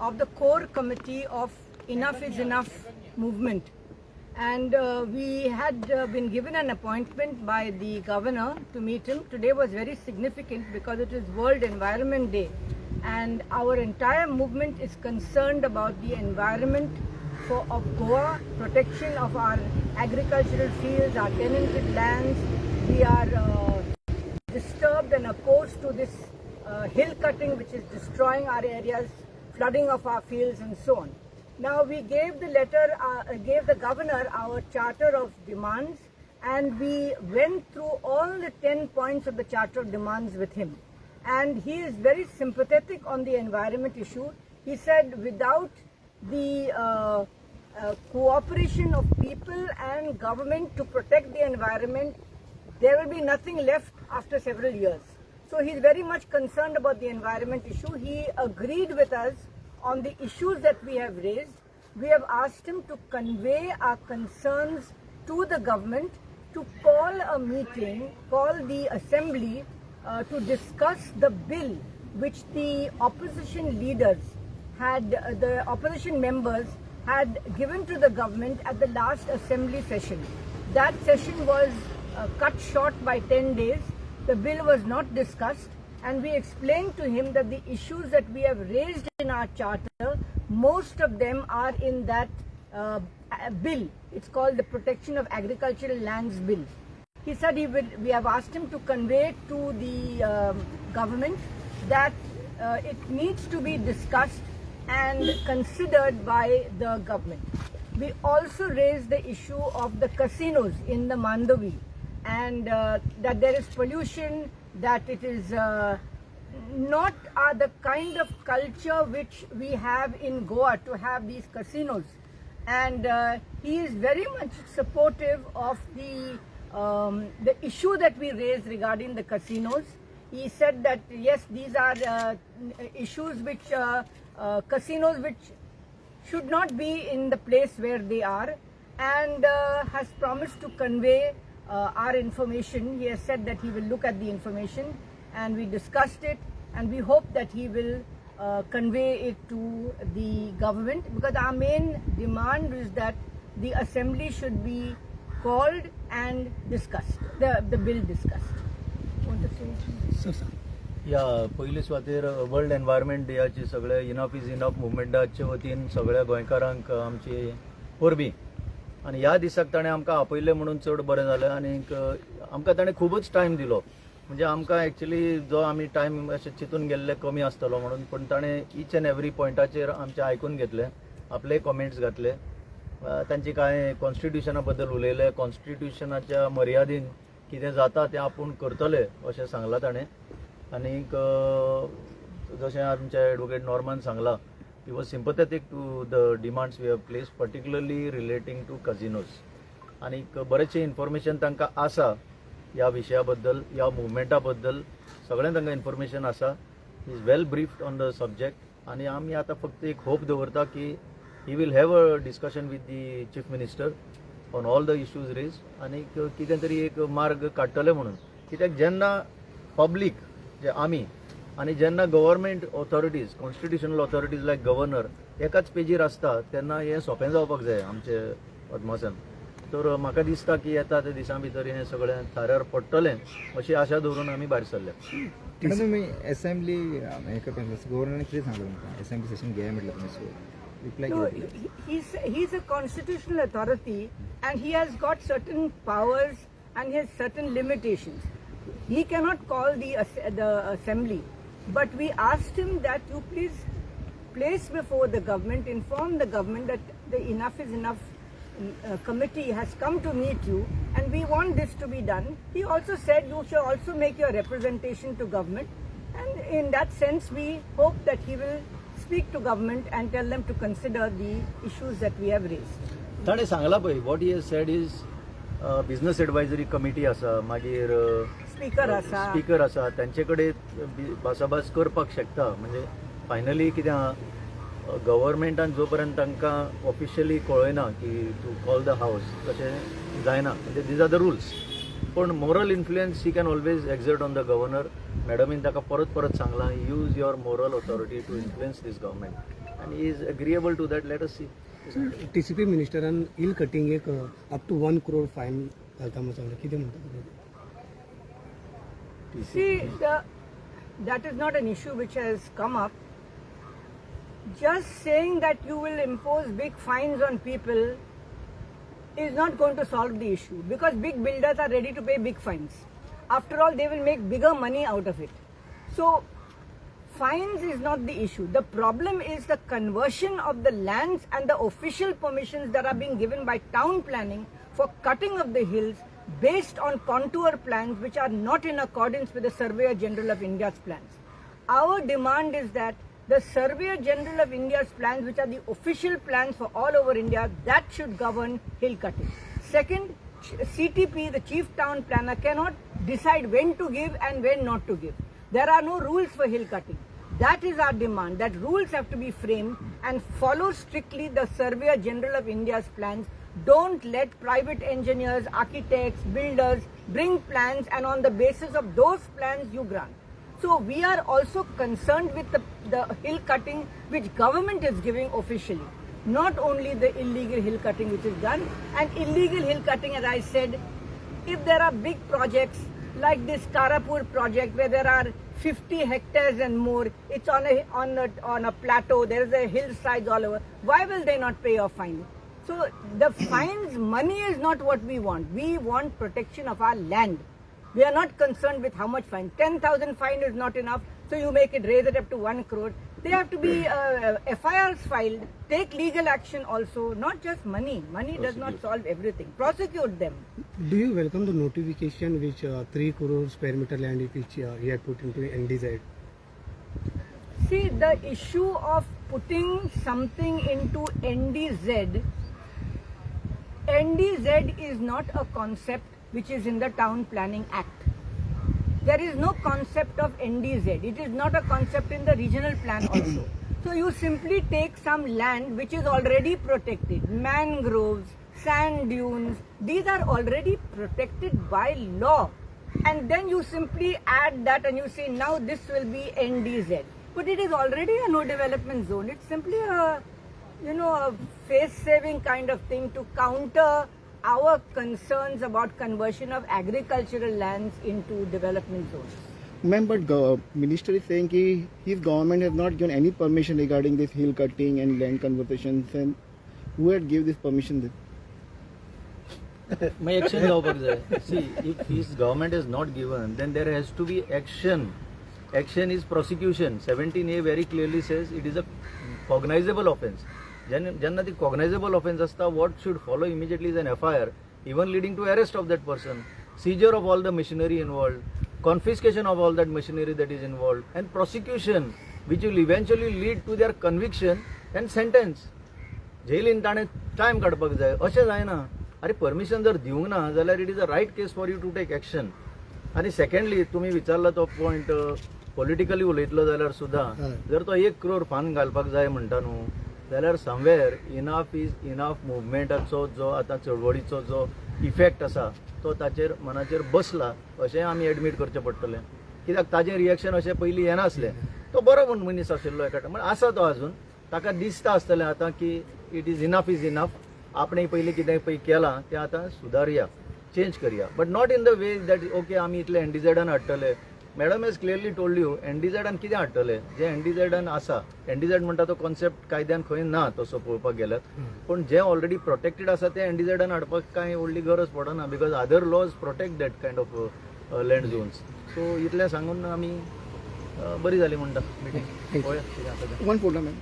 of the core committee of Enough is Enough movement. And we had been given an appointment by the governor to meet him. Today was very significant because it is World Environment Day. And our entire movement is concerned about the environment of Goa, protection of our agricultural fields, our tenanted lands. We are disturbed and opposed to this hill cutting which is destroying our areas, flooding of our fields and so on. Now we gave the governor our charter of demands, and we went through all the 10 points of the charter of demands with him. And he is very sympathetic on the environment issue. He said without the cooperation of people and government to protect the environment, there will be nothing left after several years. So he is very much concerned about the environment issue. He agreed with us on the issues that we have raised. We have asked him to convey our concerns to the government, to call a meeting, call the assembly to discuss the bill which the opposition leaders had, the opposition members had given to the government at the last assembly session. That session was cut short by 10 days. The bill was not discussed, and we explained to him that the issues that we have raised in our charter, most of them are in that bill. It's called the Protection of Agricultural Lands Bill. He said we have asked him to convey to the government that it needs to be discussed and considered by the government. We also raised the issue of the casinos in the Mandavi, and that there is pollution, that it is not the kind of culture which we have in Goa to have these casinos. And he is very much supportive of the issue that we raised regarding the casinos. He said that yes, these are issues which casinos which should not be in the place where they are, and has promised to convey our information. He has said that he will look at the information, and we discussed it, and we hope that he will convey it to the government, because our main demand is that the assembly should be called and discussed, the bill discussed. Want to say anything? या पयले सुवातेर world environment डेयाचे सगळे enough is enough मुवमेंटाचे वतीन सगळ्या गोंयकारांक आमची परबी, आनी ह्या दिसाक ताणें आमकां आपयलें म्हणून चड बरें जालें. आनीक आमकां ताणें खूबच टायम दिलो, म्हणजे आमकां एक्चुली जो आमी टायम अशें चिंतून गेल्ले कमी आसतलो म्हणून, पण ताणें ईच एंड एवरी पॉयंटाचेर आमचें आयकून घेतलें, आपले कॉमेंट्स घातले, तांची कांय कॉन्स्टिट्युशना बद्दल उलयले, कॉन्स्टिट्युशनाच्या मर्यादेन कितें जाता तें आपूण करतले अशें सांगलां ताणें. आनीक जशें आमचे एडवोकेट नॉर्मान सांगला, he was sympathetic to the demands we have place, particularly relating to casinos. आनीक बरेचशें इन्फॉर्मेशन तांकां आसा ह्या विशया बद्दल, ह्या मुवमेंटा बद्दल सगळें तांकां इन्फॉर्मेशन आसा. He is well briefed on the subject, आनी आमी आतां फक्त एक होप दवरता की he will have a discussion with the chief minister on all the issues raise, आनीक कितें तरी एक मार्ग काडटले म्हणून. कित्याक जेन्ना पब्लीक जे आमी आनी जेन्ना गव्हर्मेंट ऑथॉरिटीज, कॉन्स्टिट्युशनल ऑथॉरिटीज लायक गव्हर्नर एकाच पेजीर आसता, तेन्ना हें सोंपें जावपाक जाय आमचे पद्मासन. तर म्हाका दिसता की येता त्या दिसां भितर हें सगळें थाऱ्यार पडटलें अशी आशा दवरून आमी भायर सरल्या. तुमी असेंब्ली गव्हर्नरान कितें सांगलें तुमकां? असेंब्ली सेशन घे म्हटलें तुमी, reply No, he's a constitutional authority, and he has got certain powers and he has certain limitations. He cannot call the assembly, but we asked him that you please place before the government, inform the government that the Enough is Enough committee has come to meet you, and we want this to be done. He also said you should also make your representation to government, and in that sense we hope that he will speak to government and tell them to consider the issues that we have raised. ताणें सांगला पळय, what he has said is business advisory committee आसा, मागीर speaker आसा, तांचे कडेन भासाभास करपाक शकता. म्हणजे फायनली कितें आहा, गव्हर्मेंटान जो पर्यंत तांकां ऑफिशियली कळयना की टू कॉल द हावस, तशें जायना. म्हणजे दीज आर द रुल्स. पण moral influence he can always exert on the governor. मॅडमीन ताका परत परत सांगलां, use your moral authority to influence these government. and he is agreeable to that. Let us see. TCP मिनिस्टरान hill cutting एक up to 1 crore फायन घालता म्हणून सांगलें कितें म्हणटा See, that is not an issue which has come up. Just saying that you will impose big fines on people is not going to solve the issue, because big builders are ready to pay big fines. After all, they will make bigger money out of it. So, fines is not the issue. The problem is the conversion of the lands and the official permissions that are being given by town planning for cutting of the hills based on contour plans which are not in accordance with the Surveyor General of India's plans. Our demand is that the Surveyor General of India's plans, which are the official plans for all over India, that should govern hill cutting. Second, CTP, the Chief Town Planner, cannot decide when to give and when not to give. There are no rules for hill cutting. That is our demand, that rules have to be framed and follow strictly the Surveyor General of India's plans. Don't let private engineers, architects, builders bring plans and on the basis of those plans you grant. So we are also concerned with the hill cutting which government is giving officially. Not only the illegal hill cutting which is done, and illegal hill cutting, as I said, if there are big projects like this Tarapur project where there are 50 hectares and more, it's on a plateau, there is a hillsides all over, why will they not pay a fine? So the fines, money is not what we want. We want protection of our land. We are not concerned with how much fine. 10,000 fine is not enough, so you make it, raise it up to 1 crore. They have to be FIRs filed, take legal action also, not just money. Money does not solve everything. Prosecute them. Do you welcome the notification which 3 crore square meter land which he had put into NDZ? See, the issue of putting something into NDZ is not a concept which is in the Town Planning Act. There is no concept of NDZ. It is not a concept in the regional plan also. So you simply take some land which is already protected, mangroves, sand dunes, these are already protected by law. And then you simply add that and you say now this will be NDZ. But it is already a no development zone. It's simply a face-saving kind of thing to counter our concerns about conversion of agricultural lands into development zones. Ma'am, but minister is saying that his government has not given any permission regarding this hill cutting and land conversations, and who had given this permission then? My action जावपाक जाय. See, if his government is not given, then there has to be action. Action is prosecution. 17A very clearly says it is a cognizable offence. Jenna the cognizable offence asta, what should follow immediately is an FIR, even leading to arrest of that person, seizure of all the machinery involved, confiscation of all that machinery that is involved, and prosecution, which will eventually lead to their conviction and sentence. Jailin ताणे time काडपाक जाय, अशें जायना. अरे permission जर दिवंक ना जाल्यार it is a right case for you to take action. आणि सेकंडली तुम्ही विचारला तो पॉइंट पॉलिटिकली उलयतलो जाल्यार सुद्धा जर तो 1 crore फान घालपाक जाय म्हणटा न्हू जाल्यार समवेर इनफ इज इनफ मुवमेंटाचो जो आतां चळवळीचो जो इफेक्ट आसा तो ताचेर मनाचेर बसला अशें आमी एडमीट करचें पडटलें. कित्याक ताचें रिएक्शन अशें पयलीं येनासलें. तो बरो म्हूण मनीस आशिल्लो एका टायमार आसा तो आजून. ताका दिसता आसतलें आतां की इट इज इनफ. आपणें पयलीं कितें पळय केलां तें आतां सुदारया, चेंज करया. But not in the way that okay आमी इतले एनडीझेडान हाडटले. Madam has clearly told you एनडीझेडान कितें हाडटले जे एनडीझेडान आसा. एनडीझेड म्हणटा तो कॉन्सेप्ट कायद्यान खंय ना तसो पळोवपाक गेल्यार, पूण जे ऑलरेडी प्रोटेक्टेड आसा ते एनडीझेडान हाडपाक कांय व्हडली गरज पडना, because other laws protect that kind of land zones. So इतलें सांगून आमी बरी जाली म्हणटा मिटींग. One photo, ma'am.